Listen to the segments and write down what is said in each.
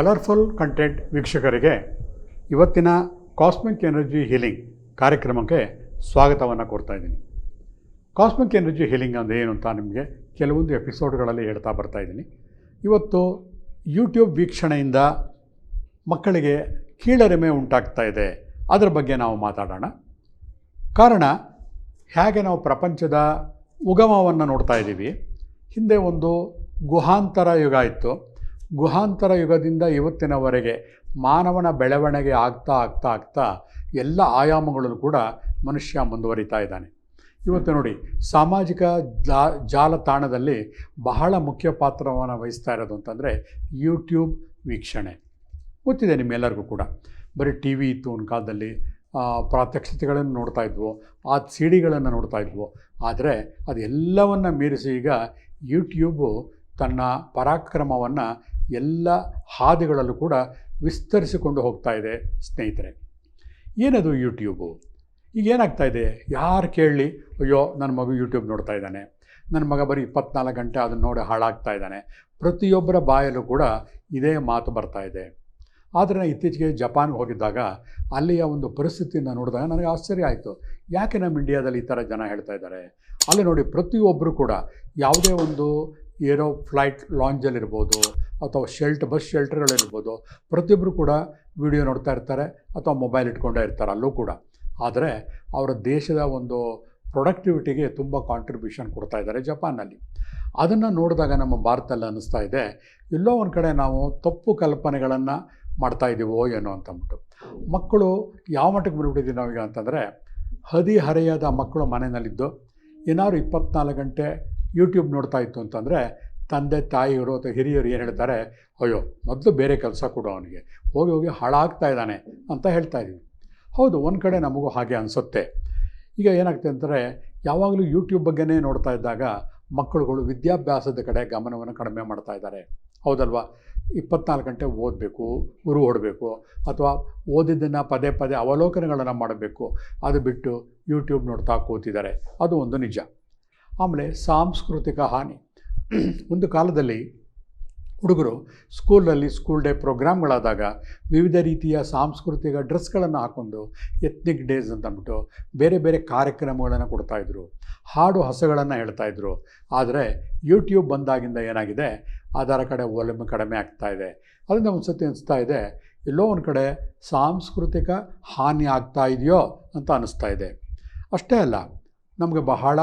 Colourful content ವೀಕ್ಷಕರಿಗೆ ಇವತ್ತಿನ cosmic energy healing ಕಾರ್ಯಕ್ರಮಕ್ಕೆ ಸ್ವಾಗತವನ್ನು ಕೊಡ್ತಾ ಇದ್ದೀನಿ. ಕಾಸ್ಮಿಕ್ ಎನರ್ಜಿ ಹೀಲಿಂಗ್ ಅಂದರೆ ಏನು ಅಂತ ನಿಮಗೆ ಕೆಲವೊಂದು ಎಪಿಸೋಡ್ಗಳಲ್ಲಿ ಹೇಳ್ತಾ ಬರ್ತಾ ಇದ್ದೀನಿ. ಇವತ್ತು ಯೂಟ್ಯೂಬ್ ವೀಕ್ಷಣೆಯಿಂದ ಮಕ್ಕಳಿಗೆ ಕೀಳರಿಮೆ ಉಂಟಾಗ್ತಾ ಇದೆ, ಅದರ ಬಗ್ಗೆ ನಾವು ಮಾತಾಡೋಣ. ಕಾರಣ ಹೇಗೆ ನಾವು ಪ್ರಪಂಚದ ಉಗಮವನ್ನು ನೋಡ್ತಾ ಇದ್ದೀವಿ. ಹಿಂದೆ ಒಂದು ಗುಹಾಂತರ ಯುಗ ಇತ್ತು. ಗುಹಾಂತರ ಯುಗದಿಂದ ಇವತ್ತಿನವರೆಗೆ ಮಾನವನ ಬೆಳವಣಿಗೆ ಆಗ್ತಾ ಎಲ್ಲ ಆಯಾಮಗಳಲ್ಲೂ ಕೂಡ ಮನುಷ್ಯ ಮುಂದುವರಿತಾ ಇದ್ದಾನೆ. ಇವತ್ತು ನೋಡಿ, ಸಾಮಾಜಿಕ ಜಾಲತಾಣದಲ್ಲಿ ಬಹಳ ಮುಖ್ಯ ಪಾತ್ರವನ್ನು ವಹಿಸ್ತಾ ಇರೋದು ಅಂತಂದರೆ ಯೂಟ್ಯೂಬ್ ವೀಕ್ಷಣೆ. ಗೊತ್ತಿದೆ ನಿಮ್ಮೆಲ್ಲರಿಗೂ ಕೂಡ. ಬರೀ ಟಿ ವಿ ಇತ್ತು ಒಂದು ಕಾಲದಲ್ಲಿ, ಪ್ರಾತ್ಯಕ್ಷಿತೆಗಳನ್ನು ನೋಡ್ತಾ ಇದ್ವು, ಆ ಸಿ ಡಿಗಳನ್ನು ನೋಡ್ತಾ ಇದ್ವು. ಆದರೆ ಅದೆಲ್ಲವನ್ನು ಮೀರಿಸಿ ಈಗ ಯೂಟ್ಯೂಬು ತನ್ನ ಪರಾಕ್ರಮವನ್ನು ಎಲ್ಲ ಹಾದಿಗಳಲ್ಲೂ ಕೂಡ ವಿಸ್ತರಿಸಿಕೊಂಡು ಹೋಗ್ತಾ ಇದೆ. ಸ್ನೇಹಿತರೆ, ಏನದು ಯೂಟ್ಯೂಬು? ಈಗ ಏನಾಗ್ತಾ ಇದೆ, ಯಾರು ಕೇಳಲಿ, ಅಯ್ಯೋ ನನ್ನ ಮಗು ಯೂಟ್ಯೂಬ್ ನೋಡ್ತಾ ಇದ್ದಾನೆ, ನನ್ನ ಮಗ ಬರೀ 24 ಗಂಟೆ ಅದನ್ನು ನೋಡಿ ಹಾಳಾಗ್ತಾ ಇದ್ದಾನೆ. ಪ್ರತಿಯೊಬ್ಬರ ಬಾಯಲ್ಲೂ ಕೂಡ ಇದೇ ಮಾತು ಬರ್ತಾ ಇದೆ. ಆದರೆ ನಾನು ಇತ್ತೀಚೆಗೆ ಜಪಾನ್ಗೆ ಹೋಗಿದ್ದಾಗ ಅಲ್ಲಿಯ ಒಂದು ಪರಿಸ್ಥಿತಿಯನ್ನು ನೋಡಿದಾಗ ನನಗೆ ಆಶ್ಚರ್ಯ ಆಯಿತು. ಯಾಕೆ ನಮ್ಮ ಇಂಡಿಯಾದಲ್ಲಿ ಈ ಥರ ಜನ ಹೇಳ್ತಾ ಇದ್ದಾರೆ? ಅಲ್ಲಿ ನೋಡಿ, ಪ್ರತಿಯೊಬ್ಬರು ಕೂಡ ಯಾವುದೇ ಒಂದು ಏರೋ ಫ್ಲೈಟ್ ಲಾಂಜಲ್ಲಿರ್ಬೋದು ಅಥವಾ ಬಸ್ ಶೆಲ್ಟರ್ಗಳಿರ್ಬೋದು, ಪ್ರತಿಯೊಬ್ಬರು ಕೂಡ ವಿಡಿಯೋ ನೋಡ್ತಾ ಇರ್ತಾರೆ ಅಥವಾ ಮೊಬೈಲ್ ಇಟ್ಕೊಂಡೇ ಇರ್ತಾರೆ ಅಲ್ಲೂ ಕೂಡ. ಆದರೆ ಅವರ ದೇಶದ ಒಂದು ಪ್ರೊಡಕ್ಟಿವಿಟಿಗೆ ತುಂಬ ಕಾಂಟ್ರಿಬ್ಯೂಷನ್ ಕೊಡ್ತಾ ಇದ್ದಾರೆ ಜಪಾನ್ನಲ್ಲಿ. ಅದನ್ನು ನೋಡಿದಾಗ ನಮ್ಮ ಭಾರತದಲ್ಲಿ ಅನ್ನಿಸ್ತಾ ಇದೆ, ಎಲ್ಲೋ ಒಂದು ಕಡೆ ನಾವು ತಪ್ಪು ಕಲ್ಪನೆಗಳನ್ನು ಮಾಡ್ತಾ ಇದ್ದೀವೋ ಏನೋ ಅಂತಂದ್ಬಿಟ್ಟು. ಮಕ್ಕಳು ಯಾವ ಮಟ್ಟಕ್ಕೆ ಬಂದುಬಿಟ್ಟಿದ್ದೀವಿ ನಾವೀಗ ಅಂತಂದರೆ, ಹದಿಹರೆಯದ ಮಕ್ಕಳು ಮನೆಯಲ್ಲಿದ್ದು ಏನಾದ್ರು 24 ಗಂಟೆ ಯೂಟ್ಯೂಬ್ ನೋಡ್ತಾ ಇತ್ತು ಅಂತಂದರೆ ತಂದೆ ತಾಯಿಯವರು ಅಥವಾ ಹಿರಿಯರು ಏನು ಹೇಳ್ತಾರೆ, ಅಯ್ಯೋ ಮೊದಲು ಬೇರೆ ಕೆಲಸ ಕೊಡು, ಅವನಿಗೆ ಹೋಗಿ ಹಾಳಾಗ್ತಾ ಇದ್ದಾನೆ ಅಂತ ಹೇಳ್ತಾ ಇದ್ದೀವಿ. ಹೌದು, ಒಂದು ಕಡೆ ನಮಗೂ ಹಾಗೆ ಅನಿಸುತ್ತೆ. ಈಗ ಏನಾಗ್ತದೆ ಅಂದರೆ, ಯಾವಾಗಲೂ ಯೂಟ್ಯೂಬ್ ಬಗ್ಗೆನೇ ನೋಡ್ತಾ ಇದ್ದಾಗ ಮಕ್ಕಳುಗಳು ವಿದ್ಯಾಭ್ಯಾಸದ ಕಡೆ ಗಮನವನ್ನು ಕಡಿಮೆ ಮಾಡ್ತಾ ಇದ್ದಾರೆ. ಹೌದಲ್ವಾ? 24 ಗಂಟೆ ಓದಬೇಕು, ಉರು ಹೊಡಬೇಕು, ಅಥವಾ ಓದಿದ್ದನ್ನು ಪದೇ ಪದೇ ಅವಲೋಕನಗಳನ್ನು ಮಾಡಬೇಕು. ಅದು ಬಿಟ್ಟು ಯೂಟ್ಯೂಬ್ ನೋಡ್ತಾ ಕೂತಿದ್ದಾರೆ. ಅದು ಒಂದು ನಿಜ. ಆಮೇಲೆ ಸಾಂಸ್ಕೃತಿಕ ಹಾನಿ. ಒಂದು ಕಾಲದಲ್ಲಿ ಹುಡುಗರು ಸ್ಕೂಲ್ ಡೇ ಪ್ರೋಗ್ರಾಮ್ಗಳಾದಾಗ ವಿವಿಧ ರೀತಿಯ ಸಾಂಸ್ಕೃತಿಕ ಡ್ರೆಸ್ಗಳನ್ನು ಹಾಕ್ಕೊಂಡು ಎತ್ನಿಕ್ ಡೇಸ್ ಅಂತ ಅಂದ್ಬಿಟ್ಟು ಬೇರೆ ಬೇರೆ ಕಾರ್ಯಕ್ರಮಗಳನ್ನು ಕೊಡ್ತಾಯಿದ್ರು, ಹಾಡು ಹಸಗಳನ್ನು ಹೇಳ್ತಾಯಿದ್ರು. ಆದರೆ ಯೂಟ್ಯೂಬ್ ಬಂದಾಗಿಂದ ಏನಾಗಿದೆ, ಅದರ ಕಡೆ ಒಲವು ಕಡಿಮೆ ಆಗ್ತಾ ಇದೆ. ಅದರಿಂದ ಒಂದು ಸತಿ ಅನಿಸ್ತಾ ಇದೆ, ಎಲ್ಲೋ ಒಂದು ಕಡೆ ಸಾಂಸ್ಕೃತಿಕ ಹಾನಿ ಆಗ್ತಾ ಇದೆಯೋ ಅಂತ ಅನ್ನಿಸ್ತಾ ಇದೆ. ಅಷ್ಟೇ ಅಲ್ಲ, ನಮಗೆ ಬಹಳ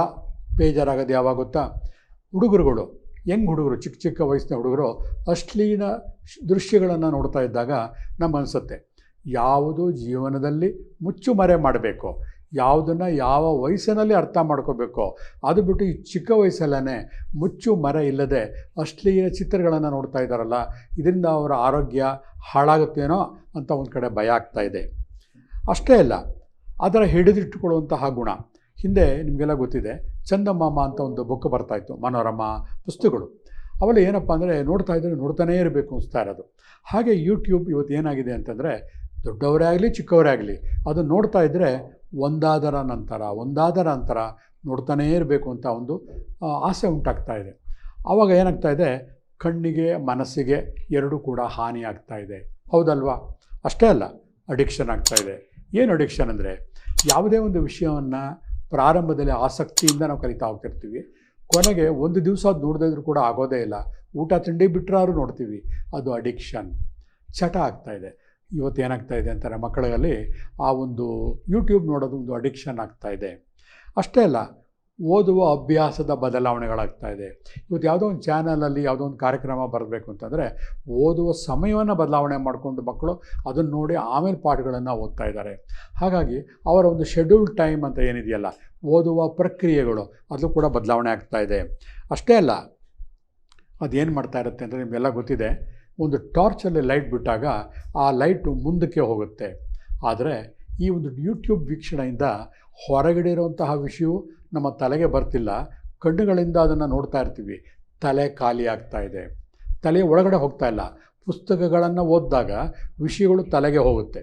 ಬೇಜಾರಾಗೋದು ಯಾವಾಗ ಗೊತ್ತಾ? ಹುಡುಗರುಗಳು, ಹುಡುಗರು, ಚಿಕ್ಕ ವಯಸ್ಸಿನ ಹುಡುಗರು ಅಶ್ಲೀಲ ದೃಶ್ಯಗಳನ್ನು ನೋಡ್ತಾ ಇದ್ದಾಗ ನಮಗನ್ಸುತ್ತೆ, ಯಾವುದು ಜೀವನದಲ್ಲಿ ಮುಚ್ಚುಮರೆ ಮಾಡಬೇಕು, ಯಾವುದನ್ನು ಯಾವ ವಯಸ್ಸಿನಲ್ಲಿ ಅರ್ಥ ಮಾಡ್ಕೋಬೇಕು, ಅದು ಬಿಟ್ಟು ಈ ಚಿಕ್ಕ ವಯಸ್ಸಲ್ಲೇ ಮುಚ್ಚು ಮರೆ ಇಲ್ಲದೆ ಅಶ್ಲೀಲ ಚಿತ್ರಗಳನ್ನು ನೋಡ್ತಾ ಇದ್ದಾರಲ್ಲ, ಇದರಿಂದ ಅವರ ಆರೋಗ್ಯ ಹಾಳಾಗುತ್ತೇನೋ ಅಂತ ಒಂದು ಕಡೆ ಭಯ ಆಗ್ತಾ ಇದೆ. ಅಷ್ಟೇ ಅಲ್ಲ, ಅದರ ಹಿಡಿದಿಟ್ಟುಕೊಳ್ಳುವಂತಹ ಗುಣ. ಹಿಂದೆ ನಿಮಗೆಲ್ಲ ಗೊತ್ತಿದೆ, ಚಂದಮಾಮ ಅಂತ ಒಂದು ಬುಕ್ ಬರ್ತಾಯಿತ್ತು, ಮನೋರಮಾ ಪುಸ್ತಕಗಳು. ಅವೆಲ್ಲ ಏನಪ್ಪ ಅಂದರೆ, ನೋಡ್ತಾನೇ ಇರಬೇಕು ಅನಿಸ್ತಾ ಇರೋದು. ಹಾಗೆ ಯೂಟ್ಯೂಬ್ ಇವತ್ತು ಏನಾಗಿದೆ ಅಂತಂದರೆ, ದೊಡ್ಡವರೇ ಆಗಲಿ ಚಿಕ್ಕವರೇ ಆಗಲಿ ಅದು ನೋಡ್ತಾ ಇದ್ದರೆ ಒಂದಾದರ ನಂತರ ನೋಡ್ತಾನೇ ಇರಬೇಕು ಅಂತ ಒಂದು ಆಸೆ ಉಂಟಾಗ್ತಾ ಇದೆ. ಆವಾಗ ಏನಾಗ್ತಾ ಇದೆ, ಕಣ್ಣಿಗೆ ಮನಸ್ಸಿಗೆ ಎರಡೂ ಕೂಡ ಹಾನಿ ಆಗ್ತಾ ಇದೆ. ಹೌದಲ್ವಾ? ಅಷ್ಟೇ ಅಲ್ಲ, ಅಡಿಕ್ಷನ್ ಆಗ್ತಾ ಇದೆ. ಏನು ಅಡಿಕ್ಷನ್ ಅಂದರೆ, ಯಾವುದೇ ಒಂದು ವಿಷಯವನ್ನು ಪ್ರಾರಂಭದಲ್ಲಿ ಆಸಕ್ತಿಯಿಂದ ನಾವು ಕಲಿತಾ ಹೋಗ್ತಿರ್ತೀವಿ, ಕೊನೆಗೆ ಒಂದು ದಿವಸ ಅದು ನೋಡದೇ ಇದ್ರೂ ಕೂಡ ಆಗೋದೇ ಇಲ್ಲ. ಊಟ ತಿಂಡಿ ಬಿಟ್ಟರಾದ್ರೂ ನೋಡ್ತೀವಿ. ಅದು ಅಡಿಕ್ಷನ್, ಚಟ ಆಗ್ತಾ ಇದೆ. ಇವತ್ತು ಏನಾಗ್ತಾ ಇದೆ ಅಂತಾರೆ, ಮಕ್ಕಳಲ್ಲಿ ಆ ಒಂದು ಯೂಟ್ಯೂಬ್ ನೋಡೋದು ಒಂದು ಅಡಿಕ್ಷನ್ ಆಗ್ತಾ ಇದೆ. ಅಷ್ಟೇ ಅಲ್ಲ, ಓದುವ ಅಭ್ಯಾಸದ ಬದಲಾವಣೆಗಳಾಗ್ತಾ ಇದೆ. ಇವತ್ತು ಯಾವುದೋ ಒಂದು ಚಾನಲಲ್ಲಿ ಯಾವುದೋ ಒಂದು ಕಾರ್ಯಕ್ರಮ ಬರಬೇಕು ಅಂತಂದರೆ ಓದುವ ಸಮಯವನ್ನು ಬದಲಾವಣೆ ಮಾಡಿಕೊಂಡು ಮಕ್ಕಳು ಅದನ್ನು ನೋಡಿ ಆಮೇಲೆ ಪಾಠಗಳನ್ನು ಓದ್ತಾ ಇದ್ದಾರೆ. ಹಾಗಾಗಿ ಅವರ ಒಂದು ಶೆಡ್ಯೂಲ್ ಟೈಮ್ ಅಂತ ಏನಿದೆಯಲ್ಲ, ಓದುವ ಪ್ರಕ್ರಿಯೆಗಳು ಅದು ಕೂಡ ಬದಲಾವಣೆ ಆಗ್ತಾ ಇದೆ. ಅಷ್ಟೇ ಅಲ್ಲ, ಅದೇನು ಮಾಡ್ತಾ ಇರುತ್ತೆ ಅಂದರೆ, ನಿಮಗೆಲ್ಲ ಗೊತ್ತಿದೆ, ಒಂದು ಟಾರ್ಚಲ್ಲಿ ಲೈಟ್ ಬಿಟ್ಟಾಗ ಆ ಲೈಟು ಮುಂದಕ್ಕೆ ಹೋಗುತ್ತೆ. ಆದರೆ ಈ ಒಂದು ಯೂಟ್ಯೂಬ್ ವೀಕ್ಷಣೆಯಿಂದ ಹೊರಗಡೆ ಇರುವಂತಹ ವಿಷಯವು ನಮ್ಮ ತಲೆಗೆ ಬರ್ತಿಲ್ಲ, ಕಣ್ಣುಗಳಿಂದ ಅದನ್ನು ನೋಡ್ತಾ ಇರ್ತೀವಿ. ತಲೆ ಖಾಲಿ ಆಗ್ತಾ ಇದೆ, ತಲೆಯ ಒಳಗಡೆ ಹೋಗ್ತಾ ಇಲ್ಲ. ಪುಸ್ತಕಗಳನ್ನು ಓದಿದಾಗ ವಿಷಯಗಳು ತಲೆಗೆ ಹೋಗುತ್ತೆ.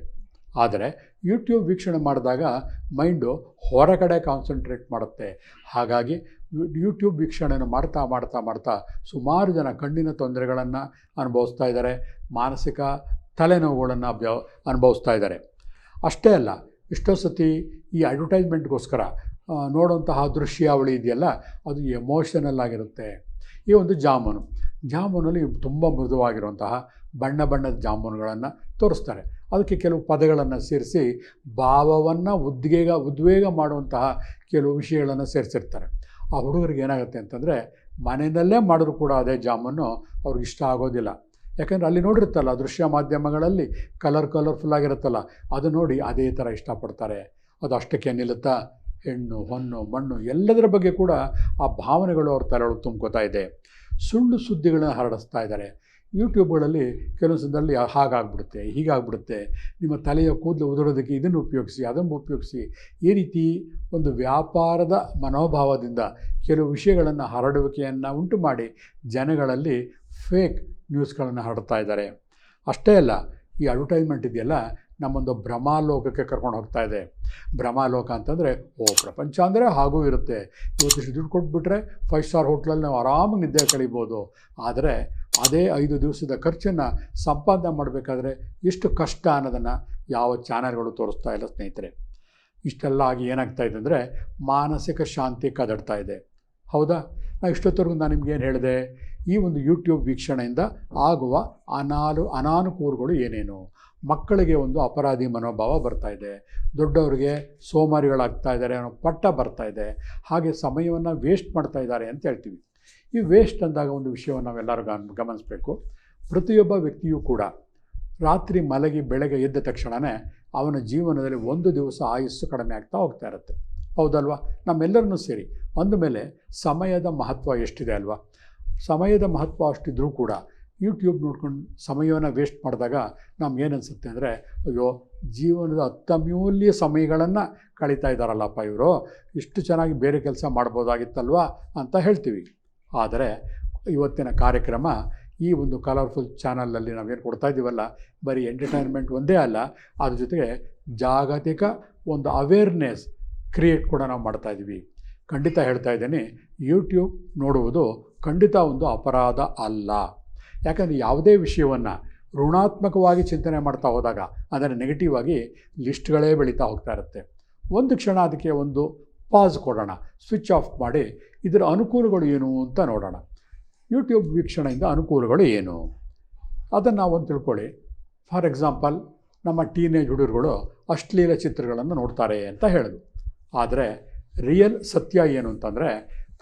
ಆದರೆ ಯೂಟ್ಯೂಬ್ ವೀಕ್ಷಣೆ ಮಾಡಿದಾಗ ಮೈಂಡು ಹೊರಗಡೆ ಕಾನ್ಸಂಟ್ರೇಟ್ ಮಾಡುತ್ತೆ. ಹಾಗಾಗಿ ಯೂಟ್ಯೂಬ್ ವೀಕ್ಷಣೆಯನ್ನು ಮಾಡ್ತಾ ಮಾಡ್ತಾ ಮಾಡ್ತಾ ಸುಮಾರು ಜನ ಕಣ್ಣಿನ ತೊಂದರೆಗಳನ್ನು ಅನುಭವಿಸ್ತಾ ಇದ್ದಾರೆ, ಮಾನಸಿಕ ತಲೆನೋವುಗಳನ್ನು ಅನುಭವಿಸ್ತಾ ಇದ್ದಾರೆ. ಅಷ್ಟೇ ಅಲ್ಲ, ಎಷ್ಟೋ ಸತಿ ಈ ಅಡ್ವರ್ಟೈಸ್ಮೆಂಟ್ಗೋಸ್ಕರ ನೋಡುವಂತಹ ದೃಶ್ಯಾವಳಿ ಇದೆಯಲ್ಲ, ಅದು ಎಮೋಷನಲ್ ಆಗಿರುತ್ತೆ. ಈ ಒಂದು ಜಾಮೂನಲ್ಲಿ ತುಂಬ ಮೃದುವಾಗಿರುವಂತಹ ಬಣ್ಣ ಬಣ್ಣದ ಜಾಮೂನುಗಳನ್ನು ತೋರಿಸ್ತಾರೆ. ಅದಕ್ಕೆ ಕೆಲವು ಪದಗಳನ್ನು ಸೇರಿಸಿ ಭಾವವನ್ನು ಉದ್ವೇಗ ಮಾಡುವಂತಹ ಕೆಲವು ವಿಷಯಗಳನ್ನು ಸೇರಿಸಿರ್ತಾರೆ. ಆ ಹುಡುಗರಿಗೆ ಏನಾಗುತ್ತೆ ಅಂತಂದರೆ, ಮನೆಯಲ್ಲೇ ಮಾಡಿದ್ರು ಕೂಡ ಅದೇ ಜಾಮೂನು ಅವ್ರಿಗೆ ಇಷ್ಟ ಆಗೋದಿಲ್ಲ. ಯಾಕಂದರೆ ಅಲ್ಲಿ ನೋಡಿರುತ್ತಲ್ಲ ದೃಶ್ಯ ಮಾಧ್ಯಮಗಳಲ್ಲಿ ಕಲರ್ಫುಲ್ ಆಗಿರುತ್ತಲ್ಲ, ಅದು ನೋಡಿ ಅದೇ ಥರ ಇಷ್ಟಪಡ್ತಾರೆ. ಅದು ಅಷ್ಟಕ್ಕೆ ನಿಲ್ಲುತ್ತಾ, ಹೆಣ್ಣು ಹೊನ್ನು ಮಣ್ಣು ಎಲ್ಲದರ ಬಗ್ಗೆ ಕೂಡ ಆ ಭಾವನೆಗಳು ಅವ್ರ ತಲೆಯೊಳಗೆ ತುಂಬ್ಕೋತಾ ಇದೆ. ಸುಳ್ಳು ಸುದ್ದಿಗಳನ್ನು ಹರಡಿಸ್ತಾ ಇದ್ದಾರೆ. ಯೂಟ್ಯೂಬ್ಗಳಲ್ಲಿ ಕೆಲವು ಸಂದರ್ಭದಲ್ಲಿ ಹಾಗಾಗ್ಬಿಡುತ್ತೆ, ಹೀಗಾಗ್ಬಿಡುತ್ತೆ, ನಿಮ್ಮ ತಲೆಯ ಕೂದಲು ಉದುರೋದಕ್ಕೆ ಇದನ್ನು ಉಪಯೋಗಿಸಿ, ಅದನ್ನು ಉಪಯೋಗಿಸಿ, ಈ ರೀತಿ ಒಂದು ವ್ಯಾಪಾರದ ಮನೋಭಾವದಿಂದ ಕೆಲವು ವಿಷಯಗಳನ್ನು ಹರಡುವಿಕೆಯನ್ನು ಉಂಟು ಮಾಡಿ ಜನಗಳಲ್ಲಿ ಫೇಕ್ ನ್ಯೂಸ್ಗಳನ್ನು ಹರಡ್ತಾ ಇದ್ದಾರೆ. ಅಷ್ಟೇ ಅಲ್ಲ, ಈ ಅಡ್ವರ್ಟೈಸ್ಮೆಂಟ್ ಇದೆಯಲ್ಲ, ನಮ್ಮೊಂದು ಭ್ರಮಾಲೋಕಕ್ಕೆ ಕರ್ಕೊಂಡು ಹೋಗ್ತಾ ಇದೆ. ಭ್ರಮಾಲೋಕ ಅಂತಂದರೆ, ಪ್ರಪಂಚ ಅಂದರೆ ಹಾಗೂ ಇರುತ್ತೆ, ಇವತ್ತಿಷ್ಟು ದುಡ್ಡು ಕೊಟ್ಬಿಟ್ರೆ 5 ಸ್ಟಾರ್ ಹೋಟ್ಲಲ್ಲಿ ನಾವು ಆರಾಮಾಗಿ ನಿದ್ದೆ ಕಳೀಬೋದು. ಆದರೆ ಅದೇ 5 ದಿವಸದ ಖರ್ಚನ್ನು ಸಂಪಾದನೆ ಮಾಡಬೇಕಾದ್ರೆ ಎಷ್ಟು ಕಷ್ಟ ಅನ್ನೋದನ್ನು ಯಾವ ಚಾನಲ್ಗಳು ತೋರಿಸ್ತಾ ಇಲ್ಲ ಸ್ನೇಹಿತರೆ. ಇಷ್ಟೆಲ್ಲ ಆಗಿ ಏನಾಗ್ತಾ ಇದೆ ಅಂದರೆ, ಮಾನಸಿಕ ಶಾಂತಿ ಕದಡ್ತಾ ಇದೆ. ಹೌದಾ? ಇಷ್ಟೊತ್ತವರೆಗೂ ನಾನು ನಿಮ್ಗೇನು ಹೇಳಿದೆ, ಈ ಒಂದು ಯೂಟ್ಯೂಬ್ ವೀಕ್ಷಣೆಯಿಂದ ಆಗುವ ಅನಾನುಕೂಲಗಳು ಏನೇನು? ಮಕ್ಕಳಿಗೆ ಒಂದು ಅಪರಾಧಿ ಮನೋಭಾವ ಬರ್ತಾ ಇದೆ, ದೊಡ್ಡವರಿಗೆ ಸೋಮಾರಿಗಳಾಗ್ತಾ ಇದ್ದಾರೆ ಅನ್ನೋ ಪಟ್ಟ ಬರ್ತಾ ಇದೆ, ಹಾಗೆ ಸಮಯವನ್ನು ವೇಸ್ಟ್ ಮಾಡ್ತಾ ಇದ್ದಾರೆ ಅಂತ ಹೇಳ್ತೀವಿ. ಈ ವೇಸ್ಟ್ ಅಂದಾಗ ಒಂದು ವಿಷಯವನ್ನು ನಾವೆಲ್ಲರೂ ಗಮನಿಸಬೇಕು. ಪ್ರತಿಯೊಬ್ಬ ವ್ಯಕ್ತಿಯೂ ಕೂಡ ರಾತ್ರಿ ಮಲಗಿ ಬೆಳಗ್ಗೆ ಎದ್ದ ತಕ್ಷಣವೇ ಅವನ ಜೀವನದಲ್ಲಿ 1 ದಿವಸ ಆಯುಸ್ಸು ಕಡಿಮೆ ಆಗ್ತಾ ಹೋಗ್ತಾ ಇರುತ್ತೆ. ಹೌದಲ್ವಾ? ನಮ್ಮೆಲ್ಲರನ್ನೂ ಸೇರಿ ಅಂದಮೇಲೆ ಸಮಯದ ಮಹತ್ವ ಎಷ್ಟಿದೆ ಅಲ್ವಾ? ಸಮಯದ ಮಹತ್ವ ಅಷ್ಟಿದ್ರೂ ಕೂಡ ಯೂಟ್ಯೂಬ್ ನೋಡ್ಕೊಂಡು ಸಮಯವನ್ನು ವೇಸ್ಟ್ ಮಾಡಿದಾಗ ನಮ್ಗೇನು ಅನಿಸುತ್ತೆ ಅಂದರೆ, ಅಯ್ಯೋ, ಜೀವನದ ಅತ್ಯಮೂಲ್ಯ ಸಮಯಗಳನ್ನು ಕಳೀತಾ ಇದ್ದಾರಲ್ಲಪ್ಪ ಇವರು, ಇಷ್ಟು ಚೆನ್ನಾಗಿ ಬೇರೆ ಕೆಲಸ ಮಾಡ್ಬೋದಾಗಿತ್ತಲ್ವ ಅಂತ ಹೇಳ್ತೀವಿ. ಆದರೆ ಇವತ್ತಿನ ಕಾರ್ಯಕ್ರಮ ಈ ಒಂದು ಕಲರ್ಫುಲ್ ಚಾನಲಲ್ಲಿ ನಾವೇನು ಕೊಡ್ತಾ ಇದ್ದೀವಲ್ಲ, ಬರೀ ಎಂಟರ್ಟೈನ್ಮೆಂಟ್ ಒಂದೇ ಅಲ್ಲ, ಅದ್ರ ಜೊತೆಗೆ ಜಾಗತಿಕ ಒಂದು ಅವೇರ್ನೆಸ್ ಕ್ರಿಯೇಟ್ ಕೂಡ ನಾವು ಮಾಡ್ತಾಯಿದ್ದೀವಿ. ಖಂಡಿತ ಹೇಳ್ತಾ ಇದ್ದೀನಿ, ಯೂಟ್ಯೂಬ್ ನೋಡುವುದು ಖಂಡಿತ ಒಂದು ಅಪರಾಧ ಅಲ್ಲ. ಯಾಕಂದರೆ ಯಾವುದೇ ವಿಷಯವನ್ನು ಋಣಾತ್ಮಕವಾಗಿ ಚಿಂತನೆ ಮಾಡ್ತಾ ಹೋದಾಗ, ಅಂದರೆ ನೆಗೆಟಿವ್ ಆಗಿ ಲಿಸ್ಟ್ಗಳೇ ಬೆಳೀತಾ ಹೋಗ್ತಾ ಇರುತ್ತೆ. ಒಂದು ಕ್ಷಣ ಅದಕ್ಕೆ ಒಂದು ಪಾಸ್ ಕೊಡೋಣ, ಸ್ವಿಚ್ ಆಫ್ ಮಾಡಿ ಇದರ ಅನುಕೂಲಗಳು ಏನು ಅಂತ ನೋಡೋಣ. ಯೂಟ್ಯೂಬ್ ವೀಕ್ಷಣೆಯಿಂದ ಅನುಕೂಲಗಳು ಏನು ಅದನ್ನು ನಾವು ಒಂದು ತಿಳ್ಕೊಳ್ಳಿ. ಫಾರ್ ಎಕ್ಸಾಂಪಲ್, ನಮ್ಮ ಟೀನೇಜ್ ಹುಡುಗರುಗಳು ಅಶ್ಲೀಲ ಚಿತ್ರಗಳನ್ನು ನೋಡ್ತಾರೆ ಅಂತ ಹೇಳಿದ್ರು. ಆದರೆ ರಿಯಲ್ ಸತ್ಯ ಏನು ಅಂತಂದರೆ,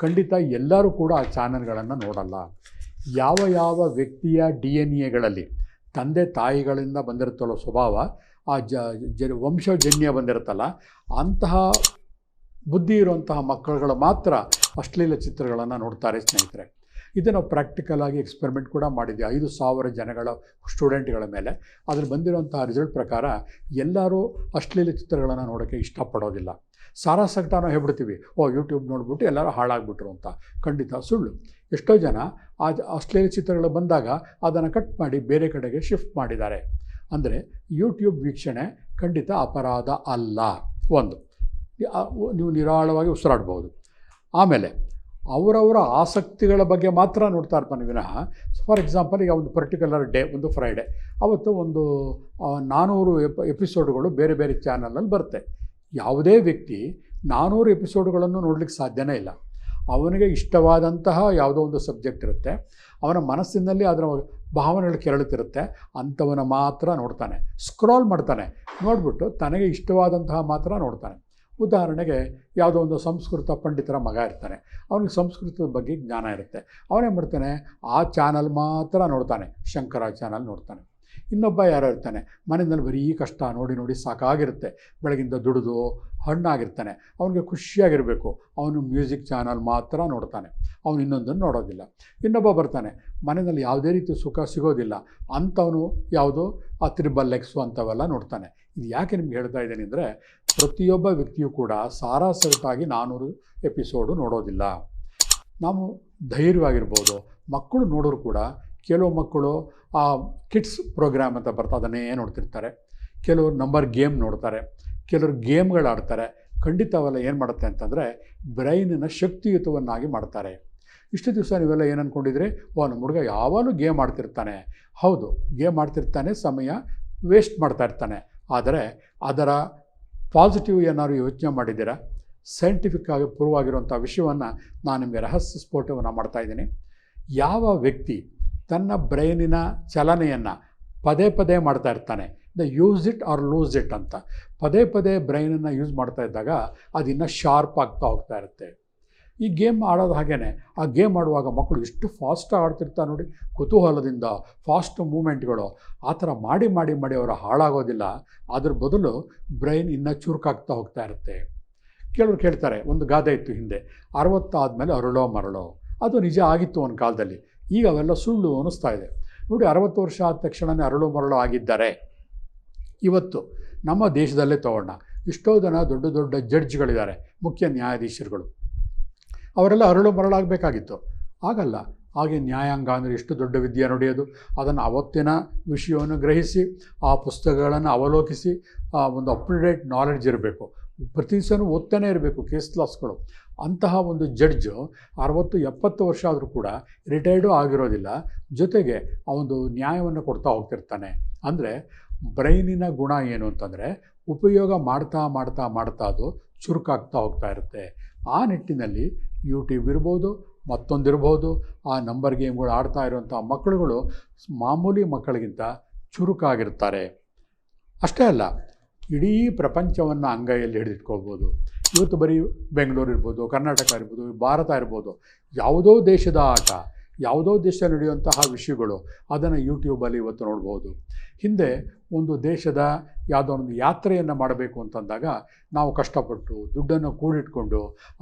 ಖಂಡಿತ ಎಲ್ಲರೂ ಕೂಡ ಆ ಚಾನಲ್ಗಳನ್ನು ನೋಡಲ್ಲ. ಯಾವ ವ್ಯಕ್ತಿಯ DNA ತಂದೆ ತಾಯಿಗಳಿಂದ ಬಂದಿರುತ್ತಲ್ಲೋ ಸ್ವಭಾವ, ಆ ವಂಶಜನ್ಯ ಬಂದಿರುತ್ತಲ್ಲ, ಅಂತಹ ಬುದ್ಧಿ ಇರುವಂತಹ ಮಕ್ಕಳುಗಳು ಮಾತ್ರ ಅಶ್ಲೀಲ ಚಿತ್ರಗಳನ್ನು ನೋಡ್ತಾರೆ ಸ್ನೇಹಿತರೆ. ಇದನ್ನು ಪ್ರಾಕ್ಟಿಕಲಾಗಿ ಎಕ್ಸ್ಪೆರಿಮೆಂಟ್ ಕೂಡ ಮಾಡಿದ್ದೆ 5,000 ಜನಗಳ ಸ್ಟೂಡೆಂಟ್ಗಳ ಮೇಲೆ. ಅದ್ರಲ್ಲಿ ಬಂದಿರುವಂತಹ ರಿಸಲ್ಟ್ ಪ್ರಕಾರ ಎಲ್ಲರೂ ಅಶ್ಲೀಲ ಚಿತ್ರಗಳನ್ನು ನೋಡೋಕ್ಕೆ ಇಷ್ಟಪಡೋದಿಲ್ಲ. ಸಾರಾಸಗಟ ನಾವು ಹೇಳ್ಬಿಡ್ತೀವಿ, ಯೂಟ್ಯೂಬ್ ನೋಡಿಬಿಟ್ಟು ಎಲ್ಲರೂ ಹಾಳಾಗ್ಬಿಟ್ರು ಅಂತ. ಖಂಡಿತ ಸುಳ್ಳು. ಎಷ್ಟೋ ಜನ ಆ ಅಶ್ಲೀಲ ಚಿತ್ರಗಳು ಬಂದಾಗ ಅದನ್ನು ಕಟ್ ಮಾಡಿ ಬೇರೆ ಕಡೆಗೆ ಶಿಫ್ಟ್ ಮಾಡಿದ್ದಾರೆ. ಅಂದರೆ ಯೂಟ್ಯೂಬ್ ವೀಕ್ಷಣೆ ಖಂಡಿತ ಅಪರಾಧ ಅಲ್ಲ. ಒಂದು, ನೀವು ನಿರಾಳವಾಗಿ ಉಸಿರಾಡ್ಬೋದು. ಆಮೇಲೆ ಅವರವರ ಆಸಕ್ತಿಗಳ ಬಗ್ಗೆ ಮಾತ್ರ ನೋಡ್ತಾ ಇರ್ತಾನೆ ವಿನಃ, ಫಾರ್ ಎಕ್ಸಾಂಪಲ್, ಈಗ ಒಂದು ಪರ್ಟಿಕ್ಯುಲರ್ ಡೇ, ಒಂದು ಫ್ರೈಡೇ, ಅವತ್ತು ಒಂದು 400 ಎಪಿಸೋಡ್ಗಳು ಬೇರೆ ಬೇರೆ ಚಾನಲಲ್ಲಿ ಬರುತ್ತೆ. ಯಾವುದೇ ವ್ಯಕ್ತಿ 400 ಎಪಿಸೋಡ್ಗಳನ್ನು ನೋಡಲಿಕ್ಕೆ ಸಾಧ್ಯನೇ ಇಲ್ಲ. ಅವನಿಗೆ ಇಷ್ಟವಾದಂತಹ ಯಾವುದೋ ಒಂದು ಸಬ್ಜೆಕ್ಟ್ ಇರುತ್ತೆ, ಅವನ ಮನಸ್ಸಿನಲ್ಲಿ ಅದರ ಭಾವನೆಗಳು ಕೆರಳುತ್ತಿರುತ್ತೆ, ಅಂಥವನ್ನ ಮಾತ್ರ ನೋಡ್ತಾನೆ, ಸ್ಕ್ರಾಲ್ ಮಾಡ್ತಾನೆ, ನೋಡಿಬಿಟ್ಟು ತನಗೆ ಇಷ್ಟವಾದಂತಹ ಮಾತ್ರ ನೋಡ್ತಾನೆ. ಉದಾಹರಣೆಗೆ, ಯಾವುದೋ ಒಂದು ಸಂಸ್ಕೃತ ಪಂಡಿತರ ಮಗ ಇರ್ತಾನೆ, ಅವನಿಗೆ ಸಂಸ್ಕೃತದ ಬಗ್ಗೆ ಜ್ಞಾನ ಇರುತ್ತೆ, ಅವನೇನು ಮಾಡ್ತಾನೆ, ಆ ಚಾನಲ್ ಮಾತ್ರ ನೋಡ್ತಾನೆ, ಶಂಕರ ಚಾನಲ್ ನೋಡ್ತಾನೆ. ಇನ್ನೊಬ್ಬ ಯಾರೋ ಇರ್ತಾನೆ, ಮನೆಯಲ್ಲಿ ಬರೀ ಕಷ್ಟ ನೋಡಿ ಸಾಕಾಗಿರುತ್ತೆ, ಬೆಳಗಿಂದ ದುಡಿದು ಹಣ್ಣಾಗಿರ್ತಾನೆ, ಅವನಿಗೆ ಖುಷಿಯಾಗಿರಬೇಕು, ಅವನು ಮ್ಯೂಸಿಕ್ ಚಾನಲ್ ಮಾತ್ರ ನೋಡ್ತಾನೆ, ಅವನು ಇನ್ನೊಂದನ್ನು ನೋಡೋದಿಲ್ಲ. ಇನ್ನೊಬ್ಬ ಬರ್ತಾನೆ, ಮನೆಯಲ್ಲಿ ಯಾವುದೇ ರೀತಿ ಸುಖ ಸಿಗೋದಿಲ್ಲ, ಅಂಥವನು ಯಾವುದೋ ಆ ತ್ರಿಬಲ್ ಅಂಥವೆಲ್ಲ ನೋಡ್ತಾನೆ. ಇದು ಯಾಕೆ ನಿಮ್ಗೆ ಹೇಳ್ತಾ ಇದ್ದೀನಿ ಅಂದರೆ, ಪ್ರತಿಯೊಬ್ಬ ವ್ಯಕ್ತಿಯೂ ಕೂಡ ಸಾರಾಸಗಟಾಗಿ 400 ಎಪಿಸೋಡು ನೋಡೋದಿಲ್ಲ. ನಾವು ಧೈರ್ಯವಾಗಿರ್ಬೋದು. ಮಕ್ಕಳು ನೋಡೋರು ಕೂಡ, ಕೆಲವು ಮಕ್ಕಳು ಆ ಕಿಡ್ಸ್ ಪ್ರೋಗ್ರಾಮ್ ಅಂತ ಬರ್ತಾ ಅದನ್ನೇ ನೋಡ್ತಿರ್ತಾರೆ, ಕೆಲವರು ನಂಬರ್ ಗೇಮ್ ನೋಡ್ತಾರೆ, ಕೆಲವರು ಗೇಮ್ಗಳು ಆಡ್ತಾರೆ, ಖಂಡಿತ ಅವೆಲ್ಲ ಏನು ಮಾಡುತ್ತೆ ಅಂತಂದರೆ ಬ್ರೈನನ್ನು ಶಕ್ತಿಯುತವನ್ನಾಗಿ ಮಾಡ್ತಾರೆ. ಇಷ್ಟು ದಿವಸ ನೀವೆಲ್ಲ ಏನು ಅಂದ್ಕೊಂಡಿದ್ರೆ, ನಮ್ಮ ಹುಡುಗ ಯಾವಾಗಲೂ ಗೇಮ್ ಆಡ್ತಿರ್ತಾನೆ. ಹೌದು, ಗೇಮ್ ಆಡ್ತಿರ್ತಾನೆ, ಸಮಯ ವೇಸ್ಟ್ ಮಾಡ್ತಾ ಇರ್ತಾನೆ. ಆದರೆ ಅದರ ಪಾಸಿಟಿವ್ ಏನಾದ್ರು ಯೋಚನೆ ಮಾಡಿದ್ದೀರಾ? ಸೈಂಟಿಫಿಕ್ ಆಗಿ ಪ್ರೂವ್ ಆಗಿರುವಂಥ ವಿಷಯವನ್ನು ನಾನು ನಿಮಗೆ ರಹಸ್ಯ ಸ್ಫೋಟವನ್ನು ಮಾಡ್ತಾಯಿದ್ದೀನಿ. ಯಾವ ವ್ಯಕ್ತಿ ತನ್ನ ಬ್ರೈನಿನ ಚಲನೆಯನ್ನು ಪದೇ ಪದೇ ಮಾಡ್ತಾ ಇರ್ತಾನೆ, use it or lose it ಅಂತ ಪದೇ ಪದೇ ಬ್ರೈನನ್ನು ಯೂಸ್ ಮಾಡ್ತಾ ಇದ್ದಾಗ ಅದು ಇನ್ನೂ ಶಾರ್ಪ್ ಆಗ್ತಾ ಹೋಗ್ತಾ ಇರುತ್ತೆ. ಈ ಗೇಮ್ ಆಡೋದು ಹಾಗೇ, ಆ ಗೇಮ್ ಆಡುವಾಗ ಮಕ್ಕಳು ಎಷ್ಟು ಫಾಸ್ಟಾಗಿ ಆಡ್ತಿರ್ತಾರೆ ನೋಡಿ, ಕುತೂಹಲದಿಂದ ಫಾಸ್ಟ್ ಮೂಮೆಂಟ್ಗಳು. ಆ ಥರ ಮಾಡಿ ಮಾಡಿ ಮಾಡಿ ಅವರು ಹಾಳಾಗೋದಿಲ್ಲ, ಅದ್ರ ಬದಲು ಬ್ರೈನ್ ಇನ್ನೂ ಚುರುಕಾಗ್ತಾ ಹೋಗ್ತಾ ಇರುತ್ತೆ. ಕೆಲವರು ಕೇಳ್ತಾರೆ, ಒಂದು ಗಾದೆ ಇತ್ತು ಹಿಂದೆ, 60 ಆದಮೇಲೆ ಅರಳೋ ಮರಳೋ. ಅದು ನಿಜ ಆಗಿತ್ತು ಒಂದು ಕಾಲದಲ್ಲಿ, ಈಗ ಅವೆಲ್ಲ ಸುಳ್ಳು ಅನ್ನಿಸ್ತಾ ಇದೆ ನೋಡಿ. 60 ವರ್ಷ ಆದ ತಕ್ಷಣವೇ ಅರಳು ಮರಳು ಆಗಿದ್ದಾರೆ. ಇವತ್ತು ನಮ್ಮ ದೇಶದಲ್ಲೇ ತಗೊಳ್ಳೋಣ, ಎಷ್ಟೋ ಜನ ದೊಡ್ಡ ದೊಡ್ಡ ಜಡ್ಜ್ಗಳಿದ್ದಾರೆ, ಮುಖ್ಯ ನ್ಯಾಯಾಧೀಶರುಗಳು, ಅವರೆಲ್ಲ ಅರಳು ಮರಳಾಗಬೇಕಾಗಿತ್ತು. ಆಗಲ್ಲ. ಹಾಗೆ ನ್ಯಾಯಾಂಗ ಅಂದರೆ ಎಷ್ಟು ದೊಡ್ಡ ವಿದ್ಯೆ ನಡೆಯೋದು. ಅದನ್ನು ಅವತ್ತಿನ ವಿಷಯವನ್ನು ಗ್ರಹಿಸಿ, ಆ ಪುಸ್ತಕಗಳನ್ನು ಅವಲೋಕಿಸಿ, ಒಂದು ಅಪ್ ಟು ಡೇಟ್ ನಾಲೆಡ್ಜ್ ಇರಬೇಕು. ಪ್ರತಿ ದಿವಸನೂ ಓದ್ತಾನೇ ಇರಬೇಕು ಕೇಸ್ ಲಾಸ್ಗಳು. ಅಂತಹ ಒಂದು ಜಡ್ಜು 60-70 ವರ್ಷ ಆದರೂ ಕೂಡ ರಿಟೈರ್ಡು ಆಗಿರೋದಿಲ್ಲ, ಜೊತೆಗೆ ಅವನು ನ್ಯಾಯವನ್ನು ಕೊಡ್ತಾ ಹೋಗ್ತಿರ್ತಾನೆ. ಅಂದರೆ ಬ್ರೈನಿನ ಗುಣ ಏನು ಅಂತಂದರೆ, ಉಪಯೋಗ ಮಾಡ್ತಾ ಮಾಡ್ತಾ ಮಾಡ್ತಾ ಅದು ಚುರುಕಾಗ್ತಾ ಹೋಗ್ತಾ ಇರುತ್ತೆ. ಆ ನಿಟ್ಟಿನಲ್ಲಿ ಯೂಟ್ಯೂಬ್ ಇರ್ಬೋದು, ಮತ್ತೊಂದಿರ್ಬೋದು, ಆ ನಂಬರ್ ಗೇಮ್ಗಳು ಆಡ್ತಾ ಇರುವಂಥ ಮಕ್ಕಳುಗಳು ಮಾಮೂಲಿ ಮಕ್ಕಳಿಗಿಂತ ಚುರುಕಾಗಿರ್ತಾರೆ. ಅಷ್ಟೇ ಅಲ್ಲ, ಇಡೀ ಪ್ರಪಂಚವನ್ನು ಅಂಗೈಯಲ್ಲಿ ಹಿಡಿದಿಟ್ಕೋಬೋದು. ಇವತ್ತು ಬರೀ ಬೆಂಗಳೂರು ಇರ್ಬೋದು, ಕರ್ನಾಟಕ ಇರ್ಬೋದು, ಭಾರತ ಇರ್ಬೋದು, ಯಾವುದೋ ದೇಶದ ಆಟ, ಯಾವುದೋ ದೇಶದಲ್ಲಿ ನಡೆಯುವಂತಹ ವಿಷಯಗಳು ಅದನ್ನು ಯೂಟ್ಯೂಬಲ್ಲಿ ಇವತ್ತು ನೋಡ್ಬೋದು. ಹಿಂದೆ ಒಂದು ದೇಶದ ಯಾವುದೋ ಒಂದು ಯಾತ್ರೆಯನ್ನು ಮಾಡಬೇಕು ಅಂತಂದಾಗ ನಾವು ಕಷ್ಟಪಟ್ಟು ದುಡ್ಡನ್ನು ಕೂಡಿಟ್ಕೊಂಡು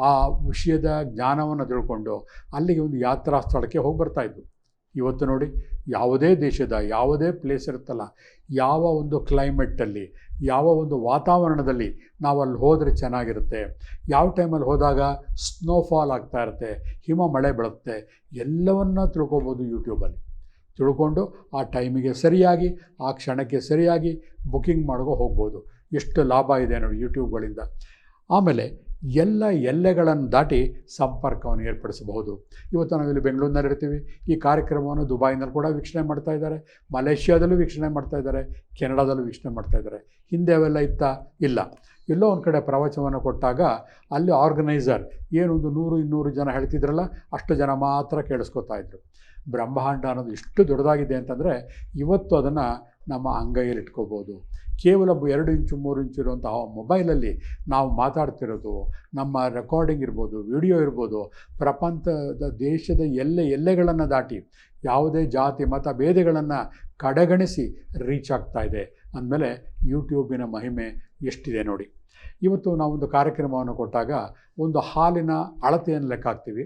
ಆ ವಿಷಯದ ಜ್ಞಾನವನ್ನು ತಿಳ್ಕೊಂಡು ಅಲ್ಲಿಗೆ ಒಂದು ಯಾತ್ರಾ ಸ್ಥಳಕ್ಕೆ ಹೋಗಿ ಬರ್ತಾಯಿದ್ವು. ಇವತ್ತು ನೋಡಿ, ಯಾವುದೇ ದೇಶದ ಯಾವುದೇ ಪ್ಲೇಸ್ ಇರುತ್ತಲ್ಲ, ಯಾವ ಒಂದು ಕ್ಲೈಮೇಟಲ್ಲಿ, ಯಾವ ಒಂದು ವಾತಾವರಣದಲ್ಲಿ ನಾವು ಅಲ್ಲಿ ಹೋದರೆ ಚೆನ್ನಾಗಿರುತ್ತೆ, ಯಾವ ಟೈಮಲ್ಲಿ ಹೋದಾಗ ಸ್ನೋಫಾಲ್ ಆಗ್ತಾ ಇರುತ್ತೆ, ಹಿಮ ಮಳೆ ಬೀಳುತ್ತೆ, ಎಲ್ಲವನ್ನ ತಿಳ್ಕೊಬೋದು ಯೂಟ್ಯೂಬಲ್ಲಿ. ತಿಳ್ಕೊಂಡು ಆ ಟೈಮಿಗೆ ಸರಿಯಾಗಿ, ಆ ಕ್ಷಣಕ್ಕೆ ಸರಿಯಾಗಿ ಬುಕ್ಕಿಂಗ್ ಮಾಡ್ಕೊ ಹೋಗ್ಬೋದು. ಎಷ್ಟು ಲಾಭ ಇದೆ ನೋಡಿ ಯೂಟ್ಯೂಬ್ಗಳಿಂದ. ಆಮೇಲೆ ಎಲ್ಲ ಎಲ್ಲೆಗಳನ್ನು ದಾಟಿ ಸಂಪರ್ಕವನ್ನು ಏರ್ಪಡಿಸಬಹುದು. ಇವತ್ತು ನಾವಿಲ್ಲಿ ಬೆಂಗಳೂರಿನಲ್ಲಿರ್ತೀವಿ, ಈ ಕಾರ್ಯಕ್ರಮವನ್ನು ದುಬೈನಲ್ಲಿ ಕೂಡ ವೀಕ್ಷಣೆ ಮಾಡ್ತಾ ಇದ್ದಾರೆ, ಮಲೇಷ್ಯಾದಲ್ಲೂ ವೀಕ್ಷಣೆ ಮಾಡ್ತಾ ಇದ್ದಾರೆ, ಕೆನಡಾದಲ್ಲೂ ವೀಕ್ಷಣೆ ಮಾಡ್ತಾ ಇದ್ದಾರೆ. ಹಿಂದೆ ಅವೆಲ್ಲ ಇತ್ತಾ? ಇಲ್ಲ. ಎಲ್ಲೋ ಒಂದು ಕಡೆ ಪ್ರವಚನವನ್ನು ಕೊಟ್ಟಾಗ ಅಲ್ಲಿ ಆರ್ಗನೈಸರ್ ಏನೊಂದು 100-200 ಜನ ಹೇಳ್ತಿದ್ರಲ್ಲ, ಅಷ್ಟು ಜನ ಮಾತ್ರ ಕೇಳಿಸ್ಕೊತಾ ಇದ್ರು. ಬ್ರಹ್ಮಾಂಡ ಅನ್ನೋದು ಎಷ್ಟು ದೊಡ್ಡದಾಗಿದೆ ಅಂತಂದರೆ ಇವತ್ತು ಅದನ್ನು ನಮ್ಮ ಅಂಗೈಯಲ್ಲಿ ಇಟ್ಕೋಬೋದು. ಕೇವಲ 2 ಇಂಚು 3 ಇಂಚು ಇರುವಂತಹ ಮೊಬೈಲಲ್ಲಿ ನಾವು ಮಾತಾಡ್ತಿರೋದು, ನಮ್ಮ ರೆಕಾರ್ಡಿಂಗ್ ಇರ್ಬೋದು, ವಿಡಿಯೋ ಇರ್ಬೋದು, ಪ್ರಪಂಚದ ದೇಶದ ಎಲ್ಲೆಗಳನ್ನು ದಾಟಿ ಯಾವುದೇ ಜಾತಿ ಮತ ಭೇದಗಳನ್ನು ಕಡೆಗಣಿಸಿ ರೀಚ್ ಆಗ್ತಾ ಇದೆ. ಅಂದಮೇಲೆ ಯೂಟ್ಯೂಬಿನ ಮಹಿಮೆ ಎಷ್ಟಿದೆ ನೋಡಿ. ಇವತ್ತು ನಾವೊಂದು ಕಾರ್ಯಕ್ರಮವನ್ನು ಕೊಟ್ಟಾಗ ಒಂದು ಹಾಲಿನ ಅಳತೆಯನ್ನು ಲೆಕ್ಕ ಹಾಕ್ತೀವಿ.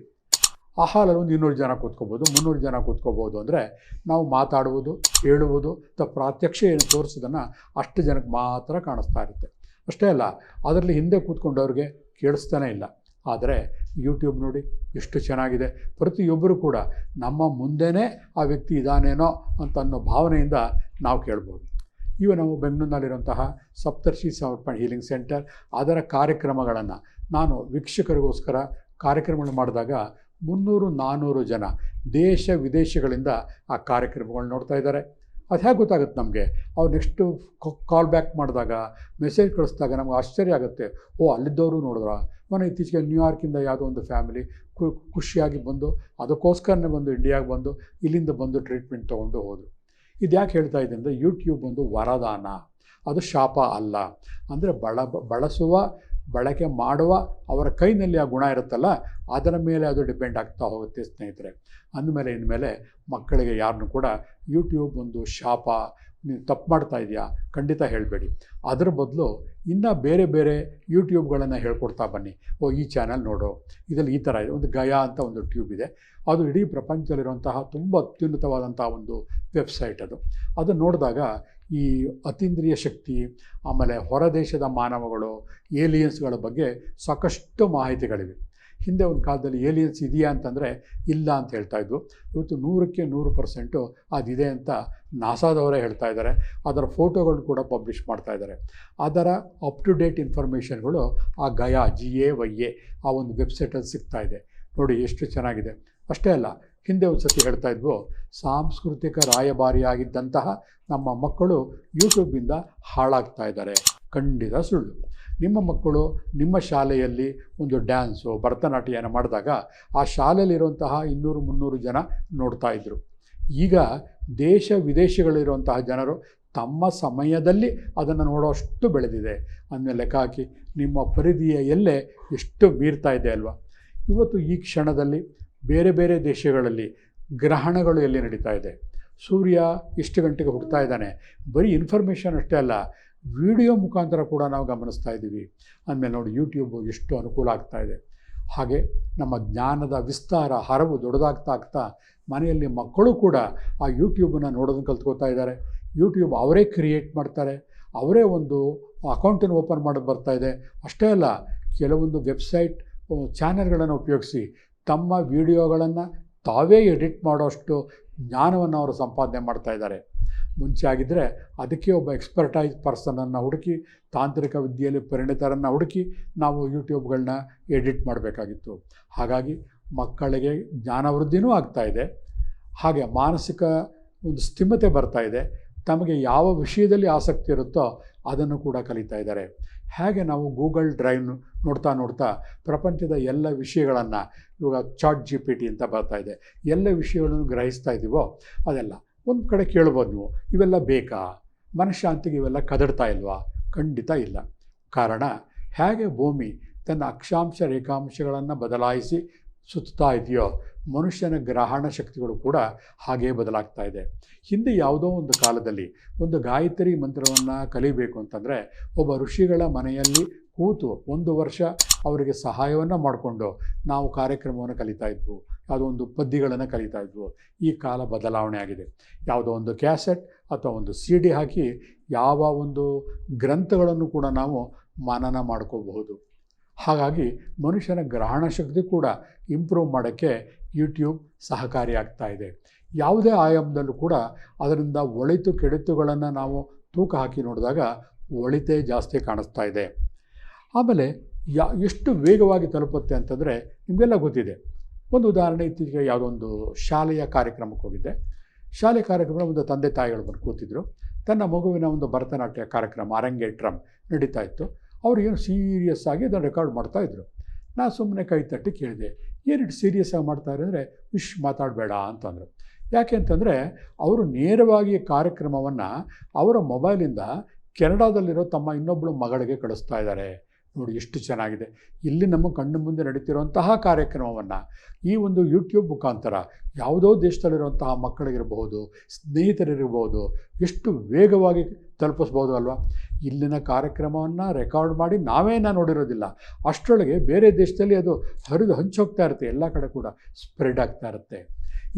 ಆ ಹಾಲಲ್ಲಿ ಒಂದು 200 ಜನ ಕೂತ್ಕೋಬೋದು, 300 ಜನ ಕೂತ್ಕೋಬೋದು. ಅಂದರೆ ನಾವು ಮಾತಾಡುವುದು, ಹೇಳುವುದು ಅಥವಾ ಪ್ರಾತ್ಯಕ್ಷ ಏನು ತೋರಿಸೋದನ್ನು ಅಷ್ಟು ಜನಕ್ಕೆ ಮಾತ್ರ ಕಾಣಿಸ್ತಾ ಇರುತ್ತೆ. ಅಷ್ಟೇ ಅಲ್ಲ, ಅದರಲ್ಲಿ ಹಿಂದೆ ಕೂತ್ಕೊಂಡವ್ರಿಗೆ ಕೇಳಿಸ್ತಾನೇ ಇಲ್ಲ. ಆದರೆ ಯೂಟ್ಯೂಬ್ ನೋಡಿ ಎಷ್ಟು ಚೆನ್ನಾಗಿದೆ. ಪ್ರತಿಯೊಬ್ಬರು ಕೂಡ ನಮ್ಮ ಮುಂದೆನೇ ಆ ವ್ಯಕ್ತಿ ಇದ್ದಾನೇನೋ ಅಂತ ಅನ್ನೋ ಭಾವನೆಯಿಂದ ನಾವು ಕೇಳ್ಬೋದು. ಇವು ನಾವು ಬೆಂಗಳೂರಿನಲ್ಲಿರುವಂತಹ ಸಪ್ತರ್ಷಿ ಸಮರ್ಪಣೆ ಹೀಲಿಂಗ್ ಸೆಂಟರ್, ಅದರ ಕಾರ್ಯಕ್ರಮಗಳನ್ನು ನಾನು ವೀಕ್ಷಕರಿಗೋಸ್ಕರ ಕಾರ್ಯಕ್ರಮಗಳು ಮಾಡಿದಾಗ 300-400 ಜನ ದೇಶ ವಿದೇಶಗಳಿಂದ ಆ ಕಾರ್ಯಕ್ರಮಗಳು ನೋಡ್ತಾ ಇದ್ದಾರೆ. ಅದು ಹೇಗೆ ಗೊತ್ತಾಗುತ್ತೆ ನಮಗೆ? ಅವ್ರು ನೆಕ್ಸ್ಟು ಕಾಲ್ ಬ್ಯಾಕ್ ಮಾಡಿದಾಗ, ಮೆಸೇಜ್ ಕಳಿಸಿದಾಗ ನಮ್ಗೆ ಆಶ್ಚರ್ಯ ಆಗುತ್ತೆ. ಅಲ್ಲಿದ್ದವರು ನೋಡಿದ್ರ. ಇತ್ತೀಚೆಗೆ ನ್ಯೂಯಾರ್ಕಿಂದ ಯಾವುದೋ ಒಂದು ಫ್ಯಾಮಿಲಿ ಖುಷಿಯಾಗಿ ಬಂದು ಅದಕ್ಕೋಸ್ಕರನೇ ಬಂದು ಇಂಡಿಯಾಗೆ ಬಂದು ಇಲ್ಲಿಂದ ಬಂದು ಟ್ರೀಟ್ಮೆಂಟ್ ತೊಗೊಂಡು ಹೋದರು. ಇದು ಯಾಕೆ ಹೇಳ್ತಾ ಇದ್ದೀನಿ ಅಂದರೆ, ಯೂಟ್ಯೂಬ್ ಒಂದು ವರದಾನ, ಅದು ಶಾಪ ಅಲ್ಲ. ಅಂದರೆ ಬಳಕೆ ಮಾಡುವ ಅವರ ಕೈನಲ್ಲಿ ಆ ಗುಣ ಇರುತ್ತಲ್ಲ, ಅದರ ಮೇಲೆ ಅದು ಡಿಪೆಂಡ್ ಆಗ್ತಾ ಹೋಗುತ್ತೆ ಸ್ನೇಹಿತರೆ. ಅಂದಮೇಲೆ ಇನ್ಮೇಲೆ ಮಕ್ಕಳಿಗೆ ಯಾರನ್ನೂ ಕೂಡ ಯೂಟ್ಯೂಬ್ ಒಂದು ಶಾಪ, ನೀವು ತಪ್ಪು ಮಾಡ್ತಾ ಇದೆಯಾ ಖಂಡಿತ ಹೇಳಬೇಡಿ. ಅದರ ಬದಲು ಇನ್ನೂ ಬೇರೆ ಬೇರೆ ಯೂಟ್ಯೂಬ್ಗಳನ್ನು ಹೇಳ್ಕೊಡ್ತಾ ಬನ್ನಿ. ಈ ಚಾನಲ್ ನೋಡು, ಇದರಲ್ಲಿ ಈ ಥರ ಇದೆ. ಒಂದು ಗಯಾ ಅಂತ ಒಂದು ಟ್ಯೂಬ್ ಇದೆ, ಅದು ಇಡೀ ಪ್ರಪಂಚದಲ್ಲಿರುವಂತಹ ತುಂಬ ಅತ್ಯುನ್ನತವಾದಂಥ ಒಂದು ವೆಬ್ಸೈಟ್. ಅದು ನೋಡಿದಾಗ ಈ ಅತೀಂದ್ರಿಯ ಶಕ್ತಿ, ಆಮೇಲೆ ಹೊರ ದೇಶದ ಮಾನವಗಳು, ಏಲಿಯನ್ಸ್ಗಳ ಬಗ್ಗೆ ಸಾಕಷ್ಟು ಮಾಹಿತಿಗಳಿವೆ. ಹಿಂದೆ ಒಂದು ಕಾಲದಲ್ಲಿ ಏಲಿಯನ್ಸ್ ಇದೆಯಾ ಅಂತಂದರೆ ಇಲ್ಲ ಅಂತ ಹೇಳ್ತಾಯಿದ್ವು. ಇವತ್ತು 100% ಅದಿದೆ ಅಂತ ನಾಸಾದವರೇ ಹೇಳ್ತಾ ಇದ್ದಾರೆ. ಅದರ ಫೋಟೋಗಳು ಕೂಡ ಪಬ್ಲಿಷ್ ಮಾಡ್ತಾ ಇದ್ದಾರೆ. ಅದರ ಅಪ್ ಟು ಡೇಟ್ ಇನ್ಫಾರ್ಮೇಷನ್ಗಳು ಆ ಗಯಾ GAYA ಆ ಒಂದು ವೆಬ್ಸೈಟಲ್ಲಿ ಸಿಗ್ತಾ ಇದೆ. ನೋಡಿ ಎಷ್ಟು ಚೆನ್ನಾಗಿದೆ. ಅಷ್ಟೇ ಅಲ್ಲ, ಹಿಂದೆ ಒಂದು ಸತಿ ಹೇಳ್ತಾ ಇದ್ವು, ಸಾಂಸ್ಕೃತಿಕ ರಾಯಭಾರಿಯಾಗಿದ್ದಂತಹ ನಮ್ಮ ಮಕ್ಕಳು ಯೂಟ್ಯೂಬಿಂದ ಹಾಳಾಗ್ತಾ ಇದ್ದಾರೆ. ಖಂಡಿತ ಸುಳ್ಳು. ನಿಮ್ಮ ಮಕ್ಕಳು ನಿಮ್ಮ ಶಾಲೆಯಲ್ಲಿ ಒಂದು ಡ್ಯಾನ್ಸು ಭರತನಾಟ್ಯನ ಮಾಡಿದಾಗ ಆ ಶಾಲೆಯಲ್ಲಿರುವಂತಹ 200-300 ಜನ ನೋಡ್ತಾ ಇದ್ದರು. ಈಗ ದೇಶ ವಿದೇಶಗಳಿರುವಂತಹ ಜನರು ತಮ್ಮ ಸಮಯದಲ್ಲಿ ಅದನ್ನು ನೋಡೋಷ್ಟು ಬೆಳೆದಿದೆ. ಅಂದಮೇಲೆ ಲೆಕ್ಕ ಹಾಕಿ ನಿಮ್ಮ ಪರಿಧಿಯ ಎಲ್ಲೇ ಎಷ್ಟು ಮೀರ್ತಾ ಇದೆ ಅಲ್ವಾ. ಇವತ್ತು ಈ ಕ್ಷಣದಲ್ಲಿ ಬೇರೆ ಬೇರೆ ದೇಶಗಳಲ್ಲಿ ಗ್ರಹಣಗಳು ಎಲ್ಲಿ ನಡೀತಾ ಇದೆ, ಸೂರ್ಯ ಎಷ್ಟು ಗಂಟೆಗೆ ಹುಡ್ತಾ ಇದ್ದಾನೆ, ಬರೀ ಇನ್ಫಾರ್ಮೇಷನ್ ಅಷ್ಟೇ ಅಲ್ಲ, ವಿಡಿಯೋ ಮುಖಾಂತರ ಕೂಡ ನಾವು ಗಮನಿಸ್ತಾ ಇದ್ದೀವಿ. ಅಂದಮೇಲೆ ನೋಡಿ ಯೂಟ್ಯೂಬು ಎಷ್ಟು ಅನುಕೂಲ ಆಗ್ತಾ ಇದೆ. ಹಾಗೆ ನಮ್ಮ ಜ್ಞಾನದ ವಿಸ್ತಾರ ಹರವು ದೊಡ್ಡದಾಗ್ತಾ ಮನೆಯಲ್ಲಿ ಮಕ್ಕಳು ಕೂಡ ಆ ಯೂಟ್ಯೂಬನ್ನು ನೋಡೋದನ್ನು ಕಲ್ತ್ಕೋತಾ ಇದ್ದಾರೆ. ಯೂಟ್ಯೂಬ್ ಅವರೇ ಕ್ರಿಯೇಟ್ ಮಾಡ್ತಾರೆ, ಅವರೇ ಒಂದು ಅಕೌಂಟನ್ನು ಓಪನ್ ಮಾಡೋದು ಬರ್ತಾ ಇದೆ. ಅಷ್ಟೇ ಅಲ್ಲ, ಕೆಲವೊಂದು ವೆಬ್ಸೈಟ್ ಚಾನೆಲ್ಗಳನ್ನು ಉಪಯೋಗಿಸಿ ತಮ್ಮ ವಿಡಿಯೋಗಳನ್ನು ತಾವೇ ಎಡಿಟ್ ಮಾಡೋಷ್ಟು ಜ್ಞಾನವನ್ನು ಅವರು ಸಂಪಾದನೆ ಮಾಡ್ತಾ ಇದ್ದಾರೆ. ಮುಂಚೆ ಆಗಿದ್ದರೆ ಅದಕ್ಕೆ ಒಬ್ಬ ಎಕ್ಸ್ಪರ್ಟೈಸ್ ಪರ್ಸನನ್ನು ಹುಡುಕಿ, ತಾಂತ್ರಿಕ ವಿದ್ಯೆಯಲ್ಲಿ ಪರಿಣಿತರನ್ನು ಹುಡುಕಿ ನಾವು ಯೂಟ್ಯೂಬ್ಗಳನ್ನ ಎಡಿಟ್ ಮಾಡಬೇಕಾಗಿತ್ತು. ಹಾಗಾಗಿ ಮಕ್ಕಳಿಗೆ ಜ್ಞಾನವೃದ್ಧಿನೂ ಆಗ್ತಾಯಿದೆ, ಹಾಗೆ ಮಾನಸಿಕ ಒಂದು ಸ್ಥಿಮತೆ ಬರ್ತಾ ಇದೆ. ತಮಗೆ ಯಾವ ವಿಷಯದಲ್ಲಿ ಆಸಕ್ತಿ ಇರುತ್ತೋ ಅದನ್ನು ಕೂಡ ಕಲಿತಾ ಇದ್ದಾರೆ. ಹೇಗೆ ನಾವು ಗೂಗಲ್ ಡ್ರೈವ್ ನೋಡ್ತಾ ಪ್ರಪಂಚದ ಎಲ್ಲ ವಿಷಯಗಳನ್ನು, ಇವಾಗ ChatGPT ಅಂತ ಬರ್ತಾ ಇದೆ, ಎಲ್ಲ ವಿಷಯಗಳನ್ನು ಗ್ರಹಿಸ್ತಾ ಇದ್ದೀವೋ ಅದೆಲ್ಲ ಒಂದು ಕಡೆ ಕೇಳ್ಬೋದು ನೀವು, ಇವೆಲ್ಲ ಬೇಕಾ? ಮನಃಶಾಂತಿಗೆ ಇವೆಲ್ಲ ಕದಡ್ತಾ ಇಲ್ವಾ? ಖಂಡಿತ ಇಲ್ಲ. ಕಾರಣ, ಹೇಗೆ ಭೂಮಿ ತನ್ನ ಅಕ್ಷಾಂಶ ರೇಖಾಂಶಗಳನ್ನು ಬದಲಾಯಿಸಿ ಸುತ್ತಾ ಇದೆಯೋ ಮನುಷ್ಯನ ಗ್ರಹಣ ಶಕ್ತಿಗಳು ಕೂಡ ಹಾಗೇ ಬದಲಾಗ್ತಾ ಇದೆ. ಹಿಂದೆ ಯಾವುದೋ ಒಂದು ಕಾಲದಲ್ಲಿ ಒಂದು ಗಾಯತ್ರಿ ಮಂತ್ರವನ್ನು ಕಲಿಬೇಕು ಅಂತಂದರೆ ಒಬ್ಬ ಋಷಿಗಳ ಮನೆಯಲ್ಲಿ ಕೂತು 1 ವರ್ಷ ಅವರಿಗೆ ಸಹಾಯವನ್ನು ಮಾಡಿಕೊಂಡು ನಾವು ಕಾರ್ಯಕ್ರಮವನ್ನು ಕಲಿತಾ ಇದ್ವು, ಯಾವುದೋ ಒಂದು ಪದ್ಯಗಳನ್ನು ಕಲಿತಾ ಇದ್ವು. ಈ ಕಾಲ ಬದಲಾವಣೆ ಆಗಿದೆ. ಯಾವುದೋ ಒಂದು ಕ್ಯಾಸೆಟ್ ಅಥವಾ ಒಂದು CD ಹಾಕಿ ಯಾವ ಒಂದು ಗ್ರಂಥಗಳನ್ನು ಕೂಡ ನಾವು ಮನನ ಮಾಡ್ಕೋಬಹುದು. ಹಾಗಾಗಿ ಮನುಷ್ಯನ ಗ್ರಹಣ ಶಕ್ತಿ ಕೂಡ ಇಂಪ್ರೂವ್ ಮಾಡೋಕ್ಕೆ ಯೂಟ್ಯೂಬ್ ಸಹಕಾರಿಯಾಗ್ತಾ ಇದೆ. ಯಾವುದೇ ಆಯಾಮದಲ್ಲೂ ಕೂಡ ಅದರಿಂದ ಒಳಿತು ಕೆಡುತುಗಳನ್ನು ನಾವು ತೂಕ ಹಾಕಿ ನೋಡಿದಾಗ ಒಳಿತೇ ಜಾಸ್ತಿ ಕಾಣಿಸ್ತಾ ಇದೆ. ಆಮೇಲೆ ಎಷ್ಟು ವೇಗವಾಗಿ ತಲುಪುತ್ತೆ ಅಂತಂದರೆ ನಿಮಗೆಲ್ಲ ಗೊತ್ತಿದೆ. ಒಂದು ಉದಾಹರಣೆ, ಇತ್ತೀಚೆಗೆ ಯಾವುದೋ ಒಂದು ಶಾಲೆಯ ಕಾರ್ಯಕ್ರಮಕ್ಕೆ ಹೋಗಿದ್ದೆ. ಶಾಲೆ ಕಾರ್ಯಕ್ರಮ ಒಂದು ತಂದೆ ತಾಯಿಗಳು ಬಂದು ಕೂತಿದ್ರು. ತನ್ನ ಮಗುವಿನ ಒಂದು ಭರತನಾಟ್ಯ ಕಾರ್ಯಕ್ರಮ ಅರಂಗೇಟ್ರಂ ನಡೀತಾ ಇತ್ತು. ಅವರು ಏನು ಸೀರಿಯಸ್ ಆಗಿ ಅದನ್ನು ರೆಕಾರ್ಡ್ ಮಾಡ್ತಾಯಿದ್ರು. ನಾನು ಸುಮ್ಮನೆ ಕೈ ತಟ್ಟಿ ಕೇಳಿದೆ, ಏನಿಟ್ಟು ಸೀರಿಯಸ್ ಆಗಿ ಮಾಡ್ತಾರೆ ಅಂದರೆ, ಮಾತಾಡಬೇಡ ಅಂತಂದರು. ಯಾಕೆ ಅಂತಂದರೆ ಅವರು ನೇರವಾಗಿ ಕಾರ್ಯಕ್ರಮವನ್ನು ಅವರ ಮೊಬೈಲಿಂದ ಕೆನಡಾದಲ್ಲಿರೋ ತಮ್ಮ ಇನ್ನೊಬ್ಬಳು ಮಗಳಿಗೆ ಕಳಿಸ್ತಾ ಇದ್ದಾರೆ. ನೋಡಿ ಎಷ್ಟು ಚೆನ್ನಾಗಿದೆ. ಇಲ್ಲಿ ನಮ್ಮ ಕಣ್ಣು ಮುಂದೆ ನಡೀತಿರುವಂತಹ ಕಾರ್ಯಕ್ರಮವನ್ನು ಈ ಒಂದು ಯೂಟ್ಯೂಬ್ ಮುಖಾಂತರ ಯಾವುದೋ ದೇಶದಲ್ಲಿರುವಂತಹ ಮಕ್ಕಳಿಗಿರಬಹುದು, ಸ್ನೇಹಿತರಿರ್ಬೋದು, ಎಷ್ಟು ವೇಗವಾಗಿ ತಲುಪಿಸ್ಬೋದು ಅಲ್ವಾ. ಇಲ್ಲಿನ ಕಾರ್ಯಕ್ರಮವನ್ನು ರೆಕಾರ್ಡ್ ಮಾಡಿ ನಾವೇನ ನೋಡಿರೋದಿಲ್ಲ, ಅಷ್ಟರೊಳಗೆ ಬೇರೆ ದೇಶದಲ್ಲಿ ಅದು ಹರಿದು ಹಂಚೋಗ್ತಾ ಇರುತ್ತೆ, ಎಲ್ಲ ಕಡೆ ಕೂಡ ಸ್ಪ್ರೆಡ್ ಆಗ್ತಾ ಇರುತ್ತೆ.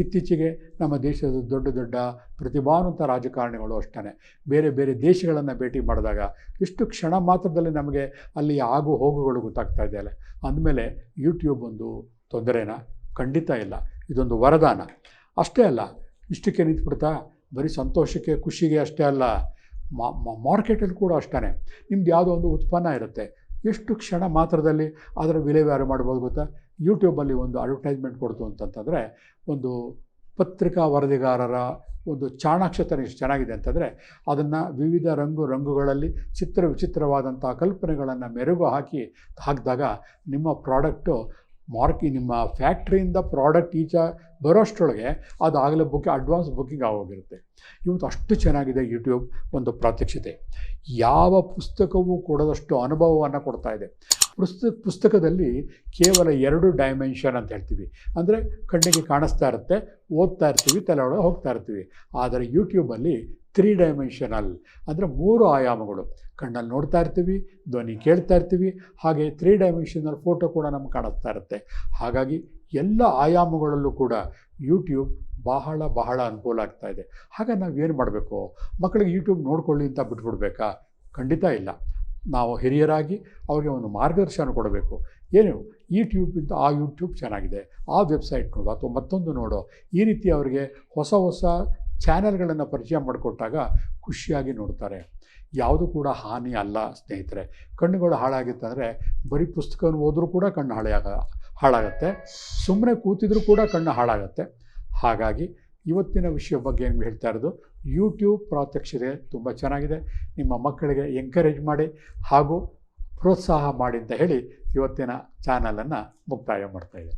ಇತ್ತೀಚೆಗೆ ನಮ್ಮ ದೇಶದ ದೊಡ್ಡ ದೊಡ್ಡ ಪ್ರತಿಭಾವಂತ ರಾಜಕಾರಣಿಗಳು ಅಷ್ಟೇ ಬೇರೆ ಬೇರೆ ದೇಶಗಳನ್ನು ಭೇಟಿ ಮಾಡಿದಾಗ ಎಷ್ಟು ಕ್ಷಣ ಮಾತ್ರದಲ್ಲಿ ನಮಗೆ ಅಲ್ಲಿ ಆಗು ಹೋಗುಗಳು ಗೊತ್ತಾಗ್ತಾ ಇದೆಯಲ್ಲ. ಅಂದಮೇಲೆ ಯೂಟ್ಯೂಬ್ ಒಂದು ತೊಂದರೆನಾ? ಖಂಡಿತ ಇಲ್ಲ, ಇದೊಂದು ವರದಾನ. ಅಷ್ಟೇ ಅಲ್ಲ, ಇಷ್ಟಕ್ಕೆ ನಿಂತ್ಬಿಡ್ತಾ ಬರೀ ಸಂತೋಷಕ್ಕೆ ಖುಷಿಗೆ ಅಷ್ಟೇ ಅಲ್ಲ, ಮಾರ್ಕೆಟಲ್ಲಿ ಕೂಡ ಅಷ್ಟೇ. ನಿಮ್ದು ಯಾವುದೋ ಒಂದು ಉತ್ಪನ್ನ ಇರುತ್ತೆ, ಎಷ್ಟು ಕ್ಷಣ ಮಾತ್ರದಲ್ಲಿ ಅದರ ವಿಲೇವಾರಿ ಮಾಡ್ಬೋದು ಗೊತ್ತಾ. ಯೂಟ್ಯೂಬಲ್ಲಿ ಒಂದು ಅಡ್ವರ್ಟೈಸ್ಮೆಂಟ್ ಕೊಡ್ತು ಅಂತಂತಂದರೆ, ಒಂದು ಪತ್ರಿಕಾ ವರದಿಗಾರರ ಒಂದು ಚಾಣಾಕ್ಷತನ ಎಷ್ಟು ಚೆನ್ನಾಗಿದೆ ಅಂತಂದರೆ, ಅದನ್ನು ವಿವಿಧ ರಂಗುಗಳಲ್ಲಿ ವಿಚಿತ್ರವಾದಂಥ ಕಲ್ಪನೆಗಳನ್ನು ಮೆರುಗು ಹಾಕಿದಾಗ ನಿಮ್ಮ ಪ್ರಾಡಕ್ಟು ನಿಮ್ಮ ಫ್ಯಾಕ್ಟ್ರಿಯಿಂದ ಪ್ರಾಡಕ್ಟ್ ಬರೋಷ್ಟರೊಳಗೆ ಅದು ಆಗಲೇ ಅಡ್ವಾನ್ಸ್ ಬುಕ್ಕಿಂಗ್ ಆಗೋಗಿರುತ್ತೆ. ಇವತ್ತು ಅಷ್ಟು ಚೆನ್ನಾಗಿದೆ ಯೂಟ್ಯೂಬ್ ಒಂದು ಪ್ರಾತ್ಯಕ್ಷಿತೆ. ಯಾವ ಪುಸ್ತಕವೂ ಕೊಡೋದಷ್ಟು ಅನುಭವವನ್ನು ಕೊಡ್ತಾ ಇದೆ. ಪುಸ್ತಕದಲ್ಲಿ ಕೇವಲ 2 ಡೈಮೆನ್ಷನ್ ಅಂತ ಹೇಳ್ತೀವಿ, ಅಂದರೆ ಕಣ್ಣಿಗೆ ಕಾಣಿಸ್ತಾ ಇರುತ್ತೆ, ಓದ್ತಾ ಇರ್ತೀವಿ, ತಲೆ ಒಳಗೆ ಹೋಗ್ತಾ ಇರ್ತೀವಿ. ಆದರೆ ಯೂಟ್ಯೂಬಲ್ಲಿ 3 ಡೈಮೆನ್ಷನಲ್ ಅಂದರೆ 3 ಆಯಾಮಗಳು. ಕಣ್ಣಲ್ಲಿ ನೋಡ್ತಾ ಇರ್ತೀವಿ, ಧ್ವನಿ ಕೇಳ್ತಾ ಇರ್ತೀವಿ, ಹಾಗೆ 3 ಡೈಮೆನ್ಷನಲ್ ಫೋಟೋ ಕೂಡ ನಮ್ಗೆ ಕಾಣಿಸ್ತಾ ಇರುತ್ತೆ. ಹಾಗಾಗಿ ಎಲ್ಲ ಆಯಾಮಗಳಲ್ಲೂ ಕೂಡ ಯೂಟ್ಯೂಬ್ ಬಹಳ ಬಹಳ ಅನುಕೂಲ ಆಗ್ತಾ ಇದೆ. ಹಾಗೆ ನಾವು ಏನು ಮಾಡಬೇಕು? ಮಕ್ಕಳಿಗೆ ಯೂಟ್ಯೂಬ್ ನೋಡ್ಕೊಳ್ಳಿ ಅಂತ ಬಿಟ್ಬಿಡ್ಬೇಕಾ? ಖಂಡಿತ ಇಲ್ಲ. ನಾವು ಹಿರಿಯರಾಗಿ ಅವರಿಗೆ ಒಂದು ಮಾರ್ಗದರ್ಶನ ಕೊಡಬೇಕು. ಏನು ಈ ಟ್ಯೂಬಿಂದ ಆ ಯೂಟ್ಯೂಬ್ ಚೆನ್ನಾಗಿದೆ, ಆ ವೆಬ್ಸೈಟ್ ನೋಡು ಅಥವಾ ಮತ್ತೊಂದು ನೋಡು, ಈ ರೀತಿ ಅವರಿಗೆ ಹೊಸ ಹೊಸ ಚಾನೆಲ್ಗಳನ್ನು ಪರಿಚಯ ಮಾಡಿಕೊಟ್ಟಾಗ ಖುಷಿಯಾಗಿ ನೋಡ್ತಾರೆ. ಯಾವುದು ಕೂಡ ಹಾನಿ ಅಲ್ಲ ಸ್ನೇಹಿತರೆ. ಕಣ್ಣುಗಳು ಹಾಳಾಗಿತ್ತಂದರೆ ಬರೀ ಪುಸ್ತಕವನ್ನು ಓದರೂ ಕೂಡ ಕಣ್ಣು ಹಾಳಾಗತ್ತೆ, ಸುಮ್ಮನೆ ಕೂತಿದ್ರೂ ಕೂಡ ಕಣ್ಣು ಹಾಳಾಗತ್ತೆ. ಹಾಗಾಗಿ ಇವತ್ತಿನ ವಿಷಯ ಬಗ್ಗೆ ಏನು ಹೇಳ್ತಾ ಇರೋದು, ಯೂಟ್ಯೂಬ್ ಪ್ರಾತ್ಯಕ್ಷಿಕೆ ತುಂಬ ಚೆನ್ನಾಗಿದೆ, ನಿಮ್ಮ ಮಕ್ಕಳಿಗೆ ಎಂಕರೇಜ್ ಮಾಡಿ ಹಾಗೂ ಪ್ರೋತ್ಸಾಹ ಮಾಡಿ ಅಂತ ಹೇಳಿ ಇವತ್ತಿನ ಚಾನಲನ್ನು ಮುಕ್ತಾಯ ಮಾಡ್ತಾಯಿದೆ.